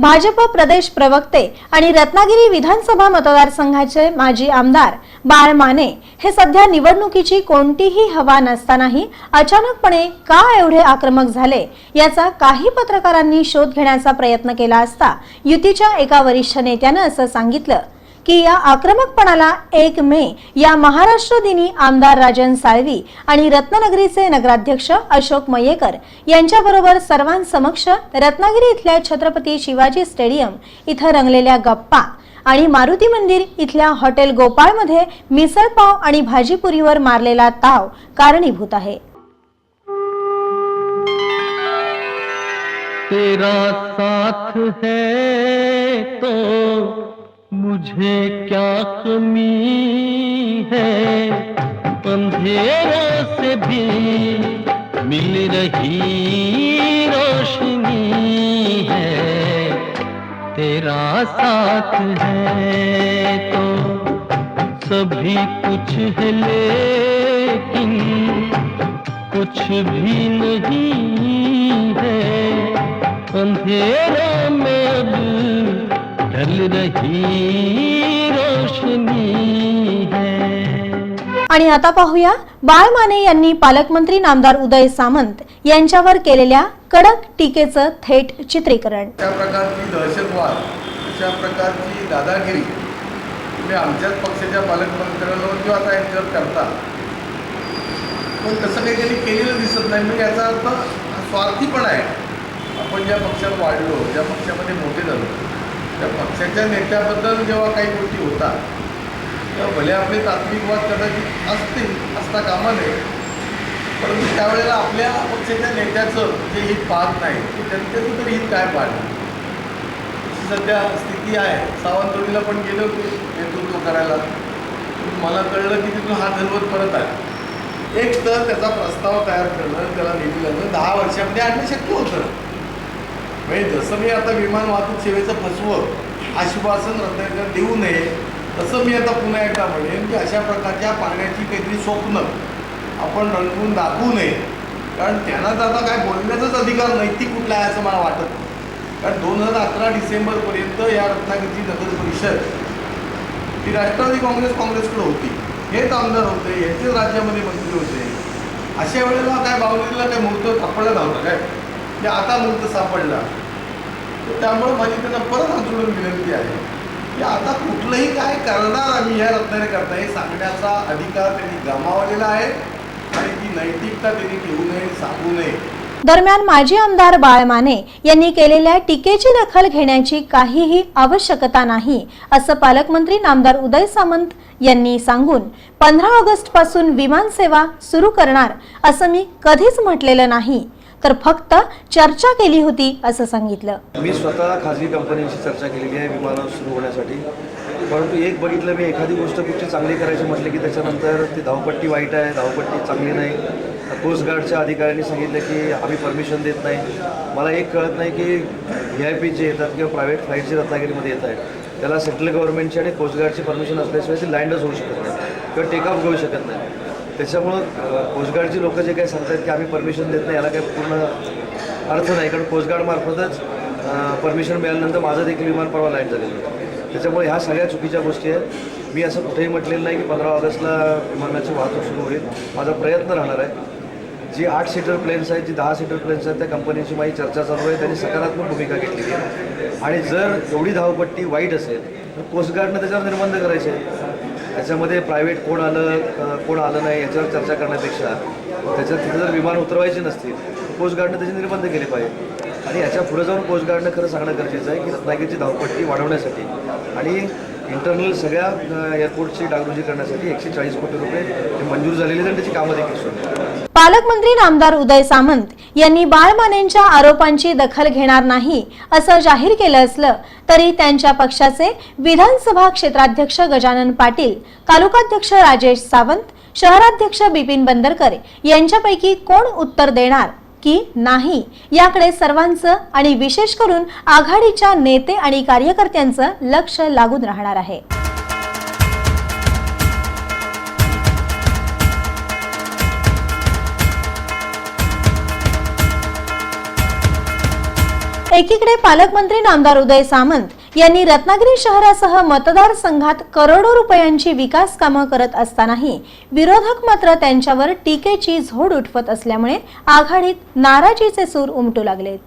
भाजप प्रदेश प्रवक्ते आणि रत्नागिरी विधानसभा मतदारसंघाचे माजी आमदार बाळ माने हे सध्या निवडणुकीची कोणतीही हवा नसतानाही अचानकपणे का एवढे आक्रमक झाले याचा काही पत्रकारांनी शोध घेण्याचा प्रयत्न केला असता युतीच्या एका वरिष्ठ नेत्याने असं सांगितलं की या आक्रमकपणाला 1 मे या महाराष्ट्र दिनी आमदार राजन साळवी आणि रत्नागिरीचे नगराध्यक्ष अशोक मयेकर यांच्याबरोबर सर्वांसमक्ष रत्नागिरी इथल्या छत्रपती शिवाजी स्टेडियम इथं रंगलेल्या गप्पा आणि मारुती मंदिर इथल्या हॉटेल गोपाळमध्ये मिसळपाव आणि भाजीपुरीवर मारलेला ताव कारणीभूत आहे। तेरा साथ है तो मुझे क्या कमी है, अंधेरों से भी मिल रही रोशनी है। तेरा साथ है तो सभी कुछ है, लेकिन कुछ भी नहीं है। अंधेरों में अब ढल रही रोशनी है। आणि आता पाहूया बाळ माने यांनी पालकमंत्री नामदार उदय सामंत यांच्यावर केलेल्या कडक टीकेचं थेट चित्रीकरण। त्या प्रकारची दहशतवाद, अशा प्रकारची दादागिरी तुम्ही आमच्याच पक्षाच्या पालकमंत्र्यांवर किंवा आता यांच्यावर करता, पण तसं काही त्यांनी केलेलं दिसत नाही। म्हणजे याचा अर्थ स्वार्थीपणा आहे। आपण ज्या पक्षात वाढलो, ज्या पक्षामध्ये मोठे झालो, त्या पक्षाच्या नेत्याबद्दल जेव्हा काही गोष्टी होतात तेव्हा भले आपले तात्विक वाद कदाचित असतील, असता कामा नये, परंतु त्यावेळेला आपल्या पक्षाच्या नेत्याचं जे हित पाहत नाही की त्यांच्याचं तरी हित काय पाहणं, सध्या स्थिती आहे। सावंतवाडीला पण गेलो नेतृत्व करायला, मला कळलं की तिथून हात हलवत परत आहे। एक तर त्याचा प्रस्ताव तयार करणं, त्याला निधी लागणं 10 वर्षामध्ये आणणं शक्य होतं। म्हणजे जसं मी आता विमान वाहतूक सेवेचं फसवं आश्वासन रत्नागिरीला देऊ नये, तसं मी आता पुन्हा एकदा म्हणेन की अशा प्रकारच्या पाण्याची काहीतरी स्वप्न आपण रंगवून दाखवू नये, कारण त्यांना तर आता काय बोलण्याचाच अधिकार नैतिक कुठला आहे असं मला वाटत नाही। कारण 2011 डिसेंबरपर्यंत या रत्नागिरीची नगर परिषद ही राष्ट्रवादी काँग्रेसकडे होती, हेच आमदार होते, याचेच राज्यामध्ये मंत्री होते। अशा वेळेला काय बावलीला काय मुहूर्त सापडला नव्हता काय, की आता मुहूर्त सापडला। तर त्यामुळे माझी त्यांना परत हात जोडून विनंती आहे की आता कुठलंही काय करणार आम्ही या रत्नागिरीकरता हे सांगण्याचा अधिकार त्यांनी गमावलेला आहे आणि ती नैतिकता त्यांनी ठेवू नये, सांगू नये। दरम्यान माजी आमदार बाळ माने यांनी केलेल्या टीकेची दखल घेण्याची काहीही आवश्यकता नाही असं पालकमंत्री नामदार उदय सामंत यांनी सांगून 15 ऑगस्ट पासून विमान सेवा सुरू करणार असं मी कधीच म्हटलेलं नाही, तर फक्त चर्चा केली होती असं सांगितलं। मी स्वतः खाजगी कंपन्यांशी चर्चा केलेली आहे विमान सुरू होण्यासाठी, परंतु एक बघितलं मी एखादी गोष्ट कुठची चांगली करायची म्हटलं की त्याच्यानंतर ती धावपट्टी वाईट आहे, धावपट्टी चांगली नाही। कोस्ट गार्डच्या अधिकाऱ्यांनी सांगितलं की आम्ही परमिशन देत नाही। मला एक कळत नाही की VIP जे येतात किंवा प्रायव्हेट फ्लाईट जे रत्नागिरीमध्ये येत आहेत त्याला सेंट्रल गव्हर्नमेंटची आणि कोस्ट गार्डची परमिशन असल्याशिवाय ती लँडच होऊ शकत नाही किंवा टेकऑफ घेऊ शकत नाही। त्याच्यामुळं कोस्ट गार्डची लोक जे काही सांगतात की आम्ही परमिशन देत नाही, याला काही पूर्ण अर्थ नाही, कारण कोस्ट गार्डमार्फतच परमिशन मिळाल्यानंतर माझं देखील विमान परवा लँड झालेलं होतं। त्याच्यामुळे ह्या सगळ्या चुकीच्या गोष्टी आहेत। मी असं कुठेही म्हटलेलं नाही की 15 ऑगस्टला विमानाची वाहतूक सुरू होईल। माझा प्रयत्न राहणार आहे। जी 8 सीटर प्लेन्स आहेत, जी 10 सीटर प्लेन्स आहेत, त्या कंपनीची माझी चर्चा चालू आहे, त्यांनी सकारात्मक भूमिका घेतलेली आहे। आणि जर एवढी धावपट्टी वाईट असेल तर कोस्ट गार्डनं त्याच्यावर निर्बंध करायचे। त्याच्यामध्ये प्रायव्हेट कोण आलं नाही याच्यावर चर्चा करण्यापेक्षा त्याच्यात तिथं जर विमान उतरवायचे नसतील तर कोस्ट गार्डनं त्याचे निर्बंध केले पाहिजे। आणि याच्या पुढे जाऊन कोस्ट गार्डनं खरं सांगणं गरजेचं आहे की रत्नागिरीची धावपट्टी वाढवण्यासाठी आणि इंटरनल सगळ्या एअरपोर्टची डागडुजी करण्यासाठी 140 कोटी रुपये मंजूर झालेले आणि त्याची कामं देखील सुरू आहेत। पालकमंत्री नामदार उदय सामंत यांनी बाळ मानेंच्या आरोपांची दखल घेणार नाही असं जाहीर केलं असलं तरी त्यांच्या पक्षाचे विधानसभा क्षेत्राध्यक्ष गजानन पाटील, तालुकाध्यक्ष राजेश सावंत, शहराध्यक्ष बिपिन बंदरकर यांच्यापैकी कोण उत्तर देणार की नाही याकडे सर्वांचं आणि विशेष करून आघाडीच्या नेते आणि कार्यकर्त्यांचं लक्ष लागून राहणार आहे। एकीकडे पालकमंत्री नामदार उदय सामंत यांनी रत्नागिरी शहरासह मतदारसंघात करोडो रुपयांची विकास कामं करत असतानाही विरोधक मात्र त्यांच्यावर टीकेची झोड उठवत असल्यामुळे आघाडीत नाराजीचे सूर उमटू लागलेत.